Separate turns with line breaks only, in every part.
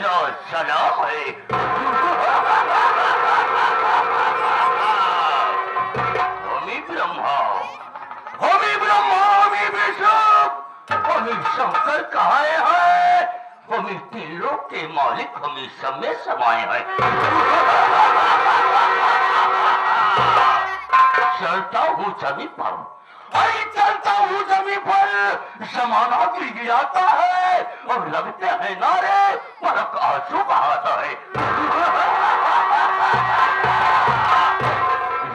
मेरा सलाम है। होमी ब्रह्मा, होमी ब्रह्मा, होमी विष्णु, होमी शंकर कहाँ है? होमी तीन लोक के मालिक होमी सब में समाये हैं। चलता हूँ जमीन पर, अरे चलता हूँ जमीन पर, जमाना गिड़गिड़ाता है और लगते हैं नारे, पलक आंसू बहाता है।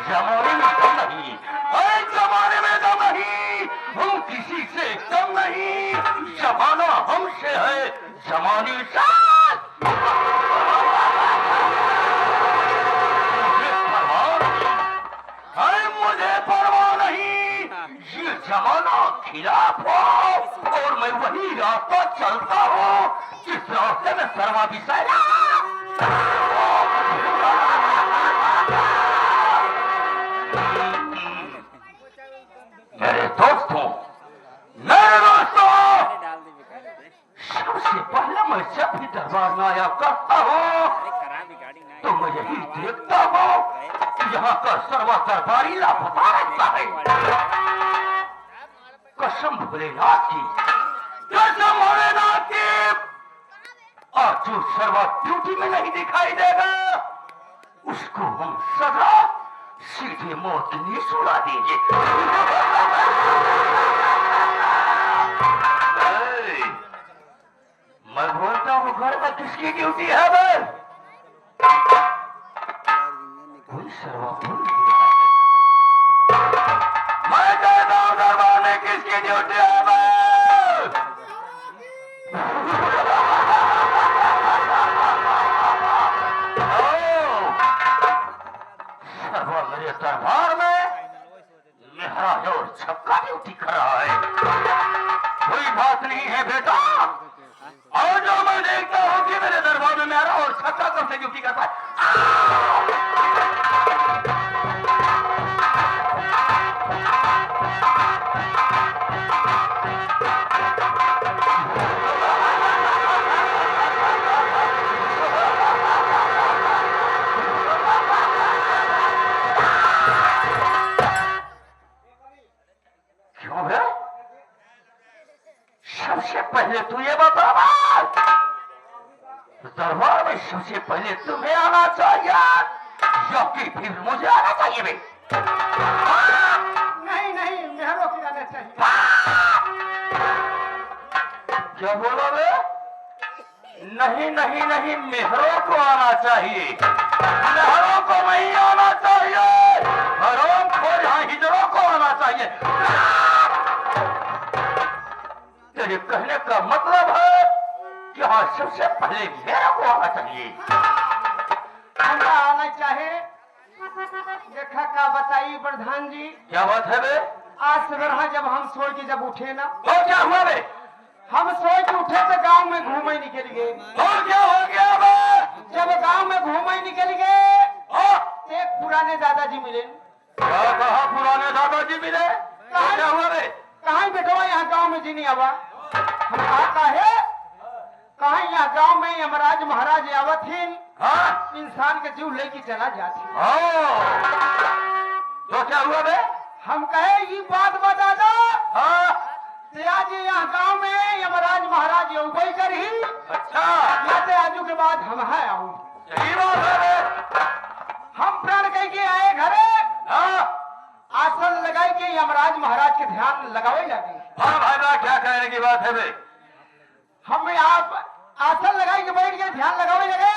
जमाने में दम नहीं, अरे जमाने में दम नहीं, हम किसी से कम नहीं, जमाना हमसे है, जमाने साथ। मुझे परवाह नहीं, ये जमाना खिलाफ हो और मैं वही रास्ता चलता हूँ जिस रास्ते में शर्मा भी सैला। मेरे दोस्तों, सबसे पहले मैं जब भी दरबार में आया करता हूँ तो मैं यही देखता हूँ यहाँ का सर्वा दरबारी लापता रहता है। कसम भोलेनाथ की, कसम भोलेनाथ की, आज जो सर्वा ड्यूटी में नहीं दिखाई देगा उसको हम सदा सीधे मौत की नींद सुला देंगे। मैं बोलता हूँ घर में किसकी ड्यूटी है? कोई सर्वा भूल गया। मैं कहता हूँ दरबार में किसकी ड्यूटी है? सर्वा मेरे दरबार में महाराज और छक्का ड्यूटी कर रहा है। कोई बात नहीं है बेटा, और जो मैं देखता हूँ कि मेरे दरबार में मेरा और छक्का कब से ड्यूटी करता है। क्यों है? सबसे पहले तू ये बता, दरबार में सबसे पहले तुम्हें आना चाहिए या कि फिर मुझे आना चाहिए? भाई
नहीं नहीं, मेहरों की आना चाहिए।
क्या बोला बे? नहीं नहीं नहीं, मेहरों को आना चाहिए, मेहरों को नहीं आना चाहिए, हरों को यहाँ हिजरों को आना चाहिए। तेरे कहने का मतलब है कि हाँ सबसे पहले मेरे को आना चाहिए।
हमरा आना चाहे। देखा क्या बताइए प्रधान जी?
क्या बात है बे?
आज सुबह जब हम सोच के जब उठे ना,
तो क्या हुआ बे?
हम सोच के उठे तो गांव में घूमे निकल गए।
और क्या हो गया बे?
जब गांव में घूमे निकल गए एक पुराने दादाजी मिले।
क्या कहा? पुराने दादाजी मिले? तो क्या हुआ बे?
कहाँ बैठो यहाँ गांव में जी नहीं आवा। हम कहा है कहा यहाँ गांव में यमराज महाराज आवत ही इंसान के जीव लेके चला जाती।
तो क्या हुआ बे?
हम कहे ये बात बता दो। आज यहाँ गांव में यमराज महाराज उबई कर ही।
अच्छा,
जाते आजू के बाद हम है आऊ।
सही बात है बे।
हम प्राण कह के आए घरे, आसन लगाए के यमराज महाराज के ध्यान लगावे लगे।
हाँ भाई बा, क्या कहने की बात है बे?
हम आप आसन लगाए के बैठ के ध्यान लगावे लगे।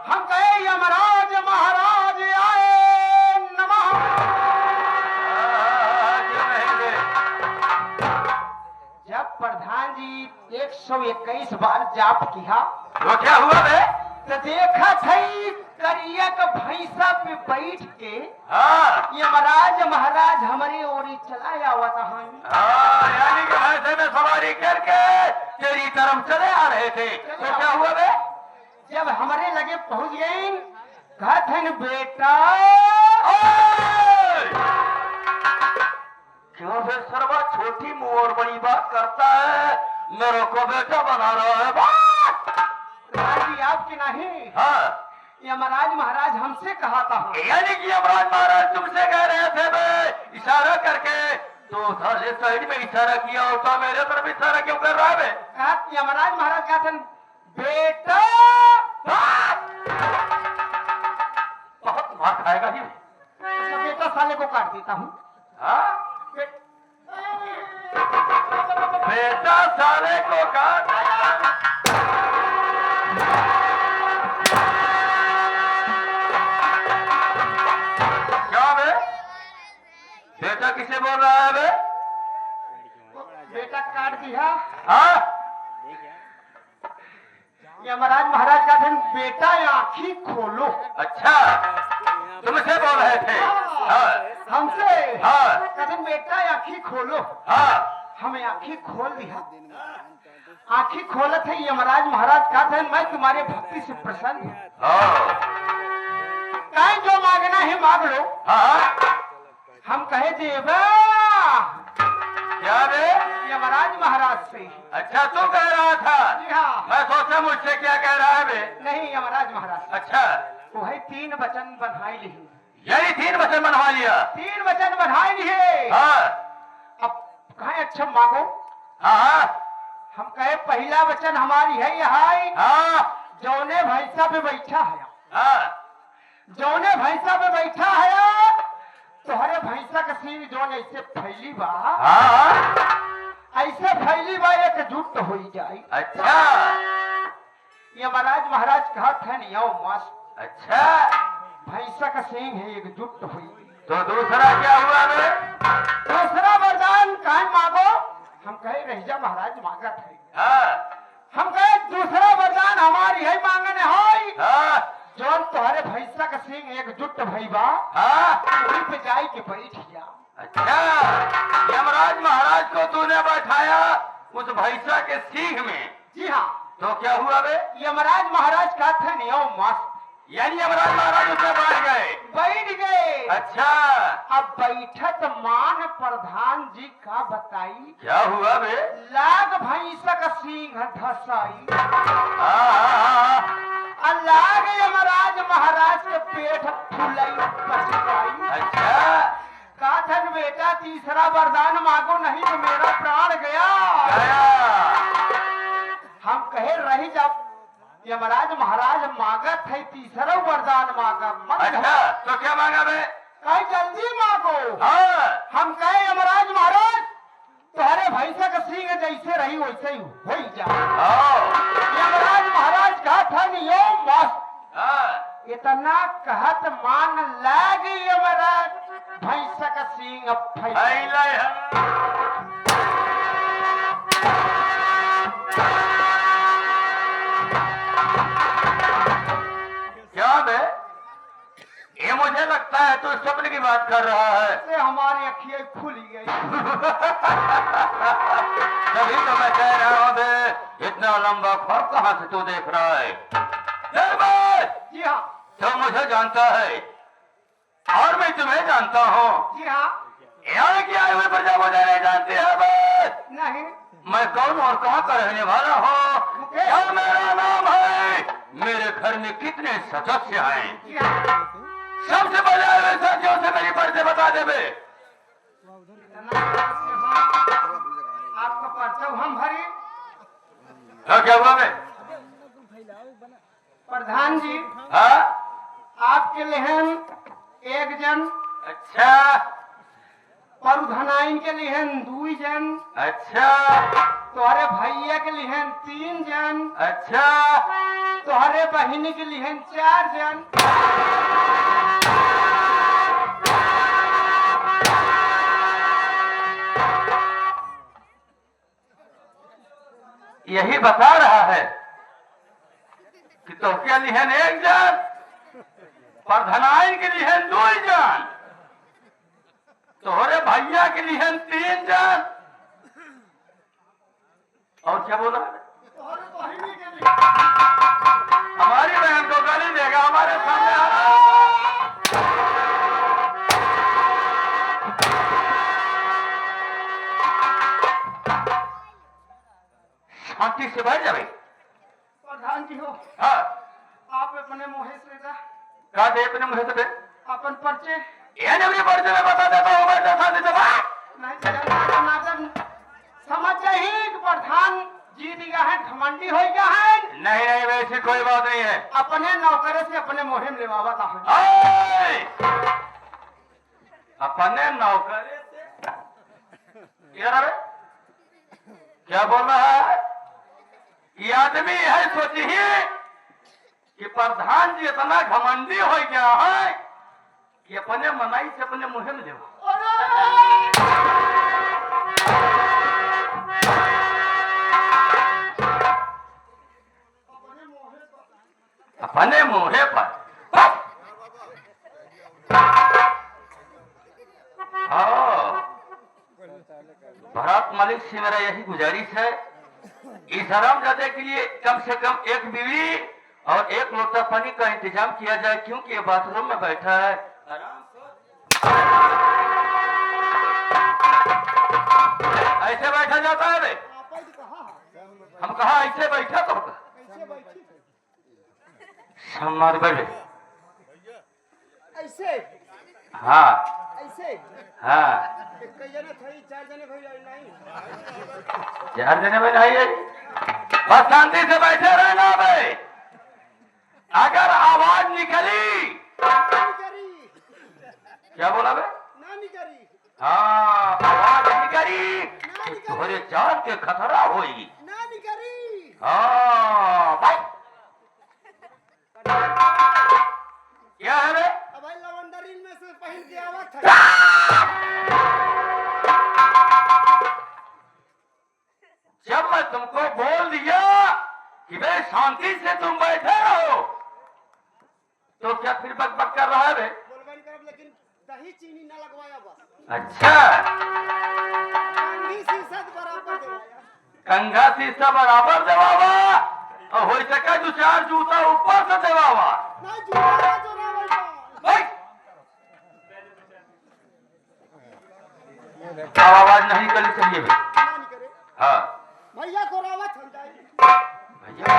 हम कहे यमराज महाराज आए नमः। जब प्रधान जी 121 बार जाप किया
तो क्या हुआ बे?
तो देखा थी करिया का भैंसा पे बैठ के यमराज महाराज हमारे ओरी चला आवत है।
यानी कि भैंसे में सवारी करके तेरी तरफ चले आ रहे थे। तो क्या हुआ बे?
जब हमारे लगे पहुंच गए, कहते हैं बेटा
क्यों बे सर्वा छोटी मुंह और बड़ी बात करता है, मेरे को बेटा बना रहा है। बात
कि नहीं
हाँ
यमराज महाराज हमसे कहा था
यानी कि यमराज महाराज तुमसे कह रहे थे बे इशारा करके तो साले साइड में इशारा किया होता मेरे तरफ इशारा क्यों कर रहा है बे?
यमराज महाराज कहते हैं बेटा
बहुत मार खाएगा ही
अच्छा बेटा साले को काट देता हूँ
हाँ? बेटा साले को काट क्या बे बेटा किसे बोल रहा है बे?
बेटा काट दिया
हाँ
यमराज महाराज कहते हैं बेटा आँखी खोलो
अच्छा तुमसे बोल रहे थे हाँ
हमसे
हाँ
कहते हैं बेटा आँखी खोलो
हाँ
हमें आँखी खोल दिया आँखी खोलत है यमराज महाराज कहते हैं मैं तुम्हारे भक्ति से प्रसन्न हूँ
हाँ
कहीं जो मांगना है मांग लो
हाँ
हम कहे देवा
क्या बे
यमराज महाराज से
अच्छा तू कह रहा था
जी हाँ
मैं सोचा मुझसे क्या कह रहा है बे
नहीं यमराज महाराज
अच्छा
वो है 3 वचन बनाई ली
यही 3 वचन बनवा लिया
3 वचन बनाई लिए
हाँ
अब कहे अच्छा मांगो
हाँ
हम कहे पहला वचन हमारी है यहाई
हाँ
जौने भैंसा पे बैठा है
हाँ
जौने भैंसा पे बैठा है तोहरे भैंसा का सींग जौन ऐसे फैली बा
हाँ
ऐसे फैली बा एकजुट हो जाए
अच्छा
यमराज महाराज कहा था नहीं आओ मस्त
अच्छा
भैंसा का सींग है एकजुट हुई
तो दूसरा क्या हुआ बे
दूसरा वरदान कहे मांगो हम कहे रहीजा महाराज मांगत है
हाँ
हम कहे दूसरा वरदान हमारी है मांगने है
हाँ
जौन तुम्हारे भैंसा का सींग एकजुट भईबा
हाँ
वहीं पे जाई के बैठ जा
अच्छा यमराज महाराज को तूने बैठाया उस भैंसा के सींग में
जी हाँ
तो क्या हुआ बे
यमराज महाराज का था नहीं आओ मस्त
यानी यमराज महाराज उससे बैठ गए
बैठ गए
अच्छा
अब बैठत मान प्रधान जी का बताई
क्या हुआ बे
लाग भैंसा का सींग धसाई
हाँ
लाग यमराज महाराज के पेट फुलाई पचकाई
अच्छा
काथन बेटा तीसरा वरदान मांगो नहीं तो मेरा प्राण गया हम कहे रही जब यमराज महाराज मांगत है तीसरा वरदान मांगा
अच्छा तो क्या मांगा बे
कहीं जल्दी मांगो
हाँ
हम कहे यमराज महाराज तुम्हारे भैंसा का सींग जैसे रही वैसे ही हो ही जा यमराज महाराज कहा था नहीं ओ मस्त
हाँ
इतना कहत मान लाग यमराज भैंसा का सींग अब फैला
क्या बे ये मुझे लगता है तू स्वप्न की बात कर रहा है
से हमारी अखियां खुली गई
तभी तो मैं कह रहा हूँ बे इतना लंबा ख्वाब कहाँ से तू देख रहा है
जी हाँ
तो मुझे जानता है और मैं तुम्हें जानता हूँ
जी हाँ
यहाँ की आए हुए प्रजा मुझे नहीं जानती है बे
नहीं
मैं कौन और कहाँ का रहने वाला हूँ क्या मेरा नाम है मेरे घर में कितने सदस्य हैं
जी हाँ
सबसे पहले आए हुए सदस्यों से मेरी परिचय बता दे बे
आपका पर्चा हम भरे
हाँ क्या हुआ बे
प्रधान जी
हाँ
आपके लिहन एक जन
अच्छा
परधनाइन के लिहन 2 जन
अच्छा
तुम्हारे भैया के लिहन 3 जन
अच्छा
तुम्हारे बहिनी के लिहन 4 जन
यही बता रहा है कि तो क्या लिहन 1 जन परधनाइन के लिहन 2 जन तोहरे भैया के लिहन 3 जन और क्या बोला हमारी बहन को गाली देगा हमारे सामने आ रहा है। शांति से बैठ जाए
प्रधान जी हो
हाँ
आप अपने मुँह से दा
का दे अपने मुंह से दे
अपन पर्चे
ये नवरी परिचय में बता देता हूँ मैं दसा दे दबा
नहीं जनता नाटक समझ जाही कि प्रधान जीत गया है घमंडी हो गया है
नहीं नहीं वैसी कोई बात नहीं है
अपने नौकरे से अपने मुहिम लेवावा का है
ओए! अपने नौकरे से यार अरे क्या बोल रहा है ये आदमी है सोचिए कि प्रधान जी इतना घमंडी हो गया है कि अपने मनाई से अपने मुहिम ले अपने मुहे पर भरत मलिक से मेरा यही गुजारिश है इस हरामजादे के लिए कम से कम एक बीवी और एक लोटा पानी का इंतजाम किया जाए क्योंकि ये बाथरूम में बैठा है ऐसे बैठा जाता है रे हम कहा ऐसे बैठा तो सम्मान बैठे
ऐसे
हाँ
ऐसे
हाँ
कई जने थे 4 जने भाई नहीं
4 जने में नहीं है बस शांति से बैठे रहना भाई अगर आवाज निकली क्या बोला बे हाँ आवाज निकली तुम्हारे जान के खतरा हुई हाँ भाई क्या है रे
में से पहन के आवत है
जब मैं तुमको बोल दिया कि भाई शांति से तुम बैठे रहो तो क्या फिर बक कर रहा है बे
लेकिन दही चीनी ना लगवाया बस
अच्छा कंघा शीशा बराबर देवावा और हो सके 2-4 जूता ऊपर से देवावा आवाज नहीं करनी चाहिए भाई हाँ
भैया को रावत
भैया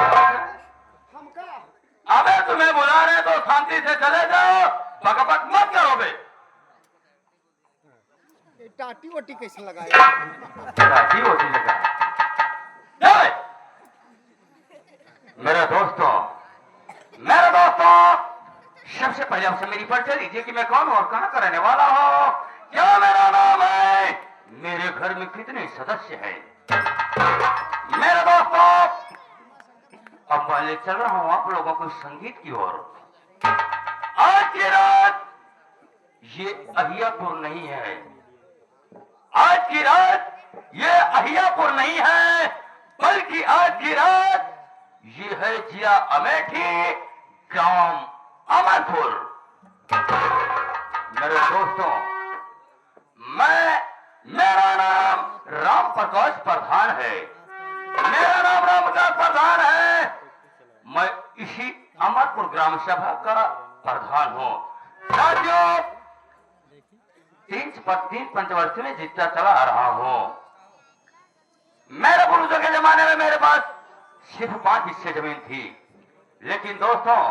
अबे तुम्हें बुला रहे तो शांति से चले जाओ बकबक मत करो बे
टाटी वटी कैसे लगाया
टाटी वटी लगा मेरे दोस्तों सबसे पहले आपसे मेरी परिचय दीजिए कि मैं कौन हूँ और कहाँ का रहने वाला हूँ क्या मेरा नाम है मेरे घर में कितने सदस्य हैं मेरे दोस्तों अब मैं ले चल रहा हूँ आप लोगों को संगीत की ओर आज की रात ये अहियापुर नहीं है आज की रात ये अहियापुर नहीं है बल्कि आज की रात ये है जिला अमेठी गांव अमरपुर मेरे दोस्तों मेरा नाम राम प्रकाश प्रधान है मेरा नाम राम प्रकाश प्रधान है मैं इसी अमरपुर ग्राम सभा का प्रधान हूँ साथियों 3 पंचवर्षीय में जीतता चला आ रहा हूँ मेरे पुरुषों के जमाने में मेरे पास सिर्फ 5 हिस्से जमीन थी लेकिन दोस्तों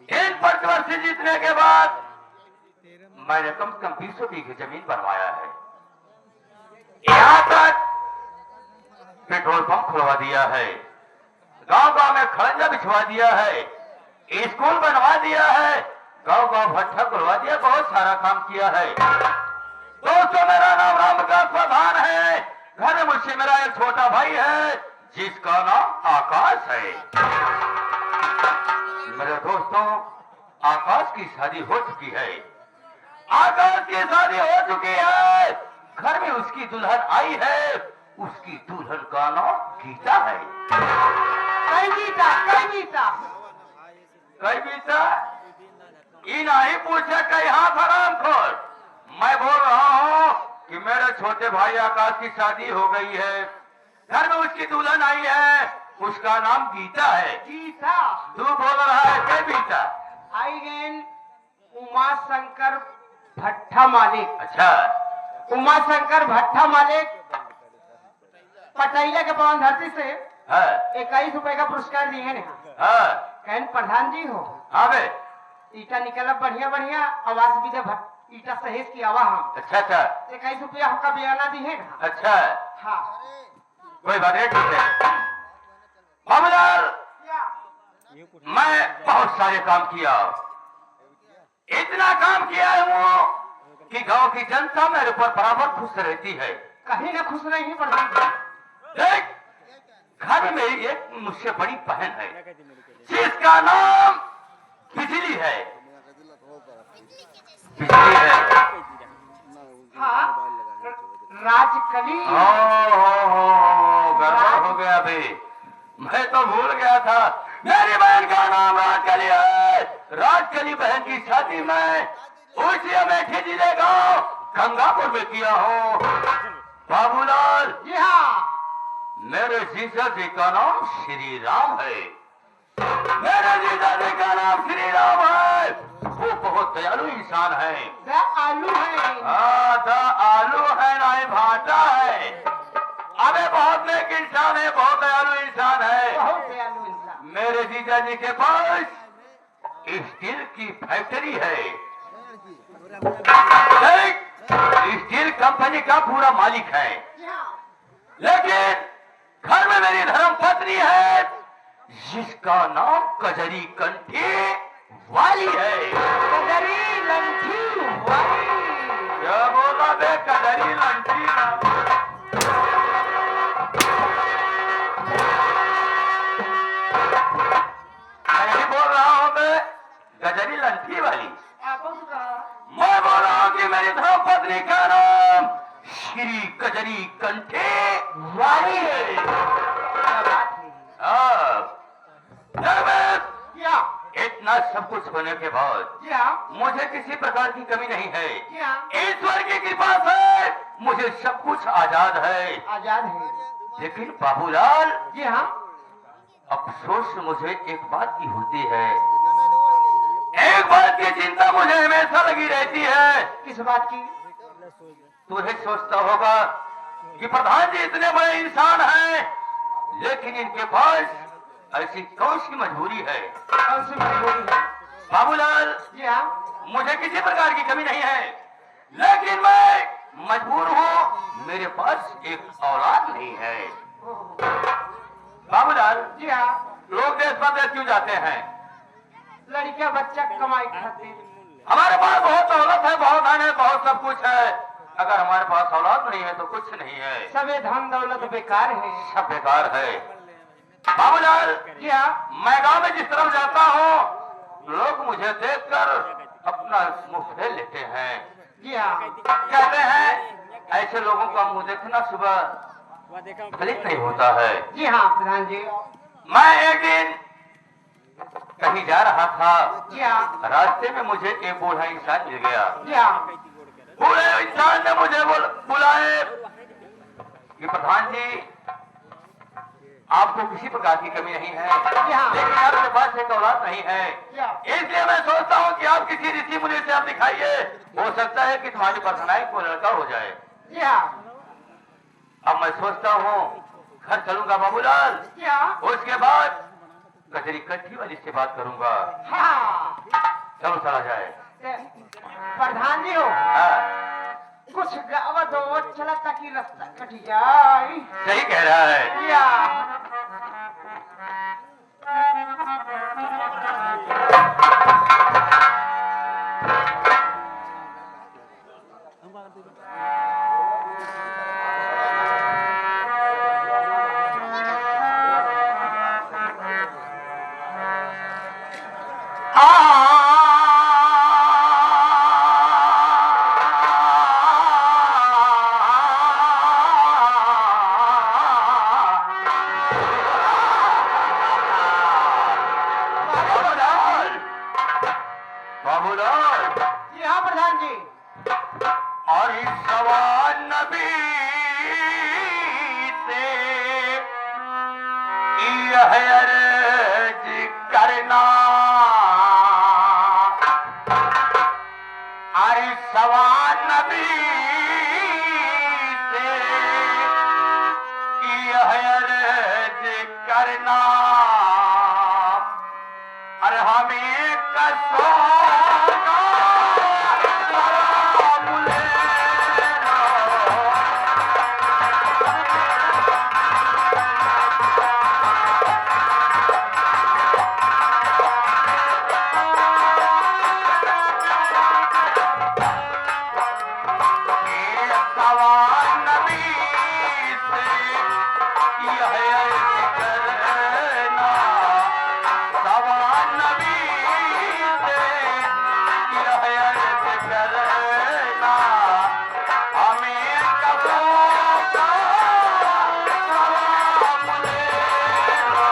1 पंचवर्षीय जीतने के बाद मैंने कम से कम 200 बीघे जमीन बनवाया है यहाँ तक पेट्रोल पंप खुलवा दिया है गांव गांव में खड़ंजा बिछवा दिया है स्कूल बनवा दिया है गांव गांव भट्ठा खुलवा दिया बहुत सारा काम किया है दोस्तों मेरा नाम राम प्रकाश प्रधान है घर में मुझसे मेरा एक छोटा भाई है जिसका नाम आकाश है मेरे दोस्तों आकाश की शादी हो चुकी है आकाश की शादी हो चुकी है घर में उसकी दुल्हन आई है उसकी दुल्हन का नाम गीता है कई गीता इन नहीं पूछे कई हाथ आराम खोल मैं बोल रहा हूँ कि मेरे छोटे भाई आकाश की शादी हो गई है घर में उसकी दुल्हन आई है उसका नाम गीता है
गीता
तू बोल रहा है क्या गीता
आई गेन उमा शंकर भट्टा मालिक
अच्छा
उमा शंकर भट्टा मालिक पटैया के पवन धरती से
है
21 रुपए का पुरस्कार दिए हैं
हाँ
कहन प्रधान जी हो
हाँ बे।
ईटा निकला बढ़िया बढ़िया आवाज भी दे ईटा सहेज की आवा हम
अच्छा अच्छा
21 रुपया हमका बयाना दी है ना
अच्छा
हाँ
कोई बात नहीं ठीक है। बाबूलाल
क्या
मैं बहुत सारे काम किया, इतना काम किया है वो कि गांव की जनता मेरे ऊपर बराबर खुश रहती है।
कहीं ना खुश नहीं प्रधान जी
देख घर में मेरी एक मुझसे बड़ी बहन है जिसका नाम बिजली है। बिजली है
हाँ राजकली
गड़बड़ हो गया अभी, मैं तो भूल गया था। मेरी बहन का नाम राजकली है। राजकली बहन की शादी में उसी अमेठी जिले गांव गंगापुर में किया हूँ। बाबूलाल
जी हाँ
मेरे जीजा जी का नाम श्री राम है। मेरे जीजा जी का नाम श्री राम है। वो बहुत दयालु इंसान है।
द आलू है
हाँ द आलू है ना ही भाटा है। अबे बहुत नेक इंसान है, बहुत दयालु इंसान है।
बहुत दयालु इंसान
मेरे जीजा जी के पास स्टील की फैक्ट्री है। देख, स्टील कंपनी का पूरा मालिक है।
जी हाँ
लेकिन घर में मेरी धर्म पत्नी है जिसका नाम कजरी कंठी वाली है।
कजरी लंठी वाली
क्या बोला बे कजरी लंठी? मैं नहीं बोल रहा हूँ बे गजरी लंठी वाली,
आपको कहा
मैं बोल रहा हूँ कि मेरी धर्म पत्नी का नाम श्री कजरी कंठी वाली है।
क्या बात है क्या
इतना सब कुछ होने के बाद
जी हाँ
मुझे किसी प्रकार की कमी नहीं है।
जी हाँ
ईश्वर की कृपा से मुझे सब कुछ आजाद है।
आजाद है
लेकिन बाबूलाल
जी हाँ
अफसोस मुझे एक बात की होती है, एक बात की चिंता मुझे हमेशा लगी रहती है।
किस बात की
तू ही सोचता होगा कि प्रधान जी इतने बड़े इंसान हैं लेकिन इनके पास ऐसी कौन सी मजबूरी है।
कौन सी मजबूरी है
बाबूलाल
जी हाँ
मुझे किसी प्रकार की कमी नहीं है लेकिन मैं मजबूर हूँ, मेरे पास एक औलाद नहीं है। बाबूलाल
जी हाँ
लोग देश परदेश क्यों जाते हैं?
लड़का बच्चा कमाई खातिर
हमारे पास बहुत दौलत है, बहुत धन है, बहुत सब कुछ है। अगर हमारे पास औलाद नहीं है तो कुछ नहीं है,
सबे धन दौलत बेकार है
सब बेकार है। बाबूलाल
जी हाँ
मैं गांव में जिस तरफ जाता हूँ लोग मुझे देखकर अपना मुंह फेर लेते हैं।
जी हाँ
कहते हैं ऐसे लोगों का मुंह देखना सुबह फलित नहीं होता है।
जी हाँ प्रधान जी
मैं एक दिन कहीं जा रहा था,
जी हाँ
रास्ते में मुझे एक बूढ़ा इंसान मिल गया।
जी हाँ
बूढ़े इंसान ने मुझे बुलाए कि प्रधान जी आपको किसी प्रकार की कमी नहीं है लेकिन आपके पास एक औलाद नहीं है, इसलिए मैं सोचता हूँ कि आप किसी ऋषि मुनि से आप दिखाइए, हो सकता है कि तुम्हारी प्रार्थनाएं को लड़का हो जाए।
जी हाँ
अब मैं सोचता हूँ घर चलूंगा बाबूलाल,
जी हाँ
उसके बाद कचरी कट्ठी वाली से बात करूंगा।
हाँ
चलो चला जाए।
प्रधान जी हो
हाँ,
कुछ गावा दो चला ताकि रास्ता कट जाए।
सही कह रहा है।
या
बाबूलाल
जी हाँ प्रधान जी
और इस सवाल नबी से यह अर्ज करना, और इस सवाल नबी से यह अर्ज करना हमें कसोगा सलाम लेना। ये सवाल नबी से यह अर्ज करना, सवाल नबी से यह अर्ज करना, हमें कसोगा सलाम लेना।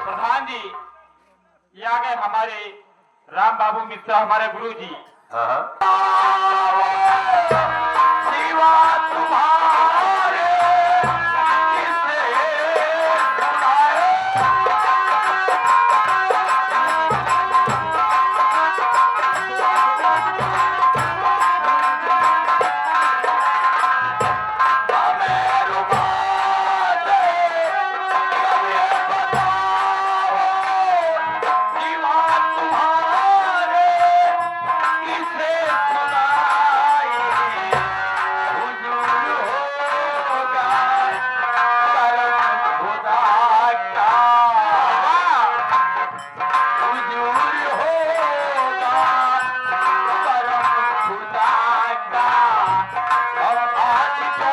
प्रधान जी, ये आ गए हमारे राम बाबू मिश्रा, हमारे गुरु जी।
शिवा तुम्हारे किसे सुनाए, हमें रुबा दे, हमें बताओ, शिवा तुम्हारे किसे सुनाए, हुजूर होगा करम खुदा का, हुजूर होगा करम खुदा का, अब आज तो